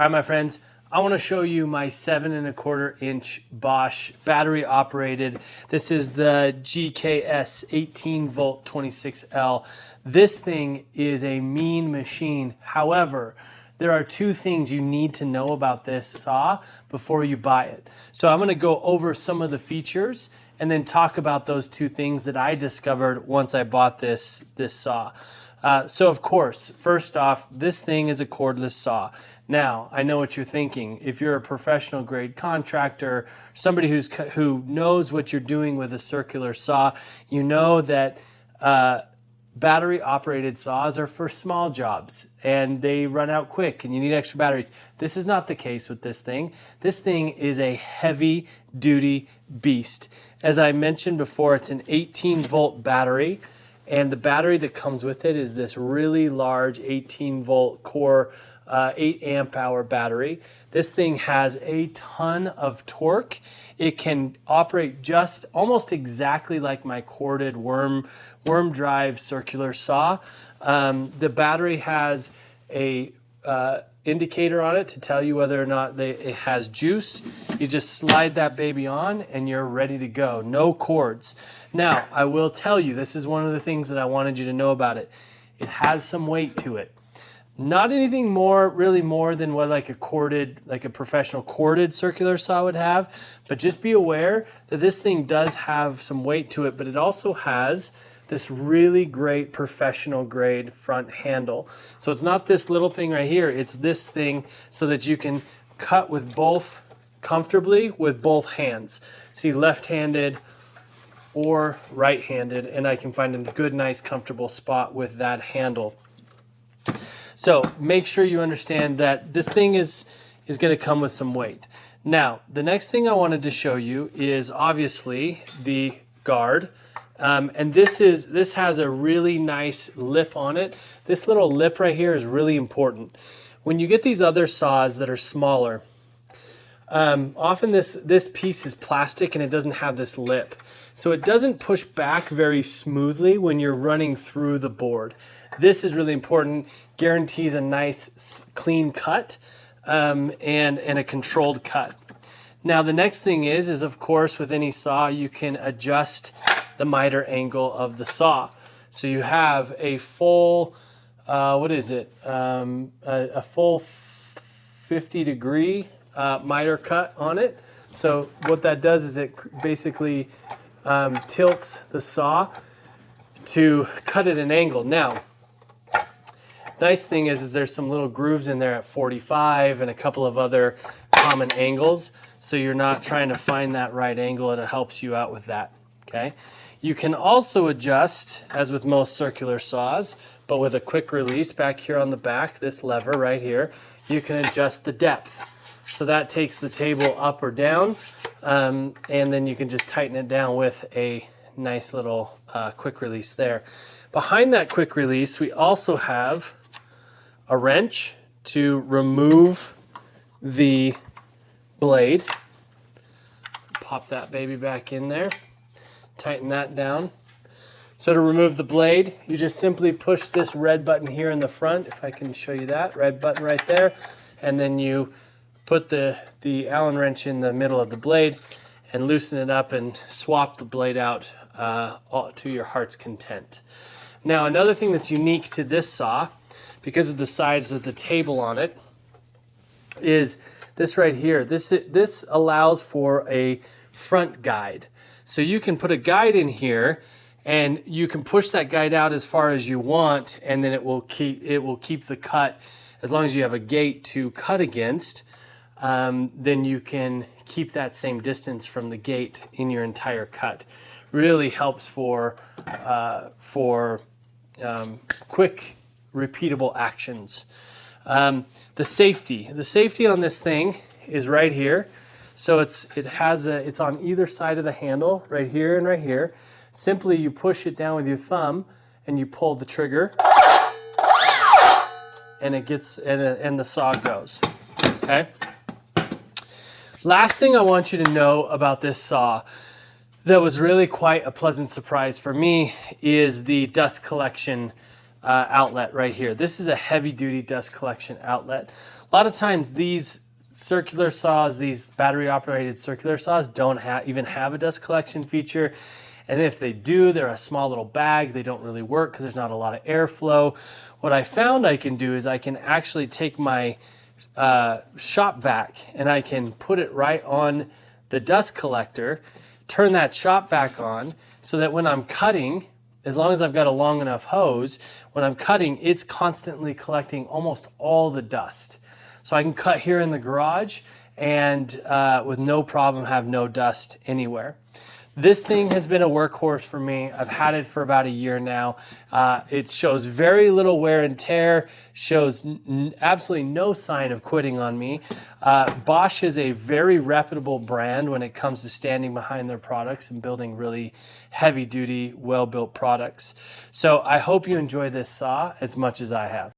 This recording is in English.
All right, my friends, I want to show you my 7¼ inch Bosch battery operated. This is the GKS 18 volt 26L. This thing is a mean machine. However, there are two things you need to know about this saw before you buy it. So I'm going to go over some of the features and then talk about those two things that I discovered once I bought this saw. So of course, first off, this thing is a cordless saw. Now, I know what you're thinking. If you're a professional grade contractor, somebody who knows what you're doing with a circular saw, you know that battery operated saws are for small jobs and they run out quick and you need extra batteries. This is not the case with this thing. This thing is a heavy duty beast. As I mentioned before, it's an 18 volt battery, and the battery that comes with it is this really large 18 volt core 8 amp hour battery. This thing has a ton of torque. It can operate just almost exactly like my corded worm drive circular saw. The battery has a indicator on it to tell you whether or not it has juice. You just slide that baby on and you're ready to go. No cords. Now, I will tell you, this is one of the things that I wanted you to know about it. It has some weight to it. Not anything really more than what like a professional corded circular saw would have, but just be aware that this thing does have some weight to it, but it also has this really great professional grade front handle. So it's not this little thing right here, it's this thing so that you can cut comfortably with both hands. See, left-handed or right-handed, and I can find a good, nice, comfortable spot with that handle. So make sure you understand that this thing is going to come with some weight. Now, the next thing I wanted to show you is obviously the guard. And this has a really nice lip on it. This little lip right here is really important. When you get these other saws that are smaller, often this piece is plastic and it doesn't have this lip. So it doesn't push back very smoothly when you're running through the board. This is really important, guarantees a nice clean cut and a controlled cut. Now the next thing is of course with any saw you can adjust the miter angle of the saw. So you have a full, a full 50-degree miter cut on it. So what that does is it basically tilts the saw to cut at an angle. Now, nice thing is there's some little grooves in there at 45 and a couple of other common angles. So you're not trying to find that right angle, and it helps you out with that, okay? You can also adjust, as with most circular saws, but with a quick release back here on the back, this lever right here, you can adjust the depth. So that takes the table up or down, and then you can just tighten it down with a nice little quick release there. Behind that quick release, we also have a wrench to remove the blade. Pop that baby back in there. Tighten that down. So to remove the blade, you just simply push this red button here in the front, if I can show you that, red button right there, and then you put the Allen wrench in the middle of the blade and loosen it up and swap the blade out to your heart's content. Now another thing that's unique to this saw, because of the size of the table on it, is this right here. This allows for a front guide. So you can put a guide in here and you can push that guide out as far as you want, and then it will keep the cut. As long as you have a gate to cut against, then you can keep that same distance from the gate in your entire cut. Really helps for quick, repeatable actions. The safety on this thing is right here. So it's on either side of the handle, right here and right here. Simply you push it down with your thumb and you pull the trigger, and and the saw goes. Okay. Last thing I want you to know about this saw that was really quite a pleasant surprise for me is the dust collection outlet right here. This is a heavy duty dust collection outlet. A lot of times these circular saws, these battery operated circular saws don't even have a dust collection feature. And if they do, they're a small little bag. They don't really work because there's not a lot of airflow. What I found I can do is I can actually take my shop vac and I can put it right on the dust collector, turn that shop vac on so that when I'm cutting, as long as I've got a long enough hose, when I'm cutting, it's constantly collecting almost all the dust. So I can cut here in the garage and with no problem have no dust anywhere. This thing has been a workhorse for me. I've had it for about a year now. It shows very little wear and tear, shows absolutely no sign of quitting on me. Bosch is a very reputable brand when it comes to standing behind their products and building really heavy duty, well-built products. So I hope you enjoy this saw as much as I have.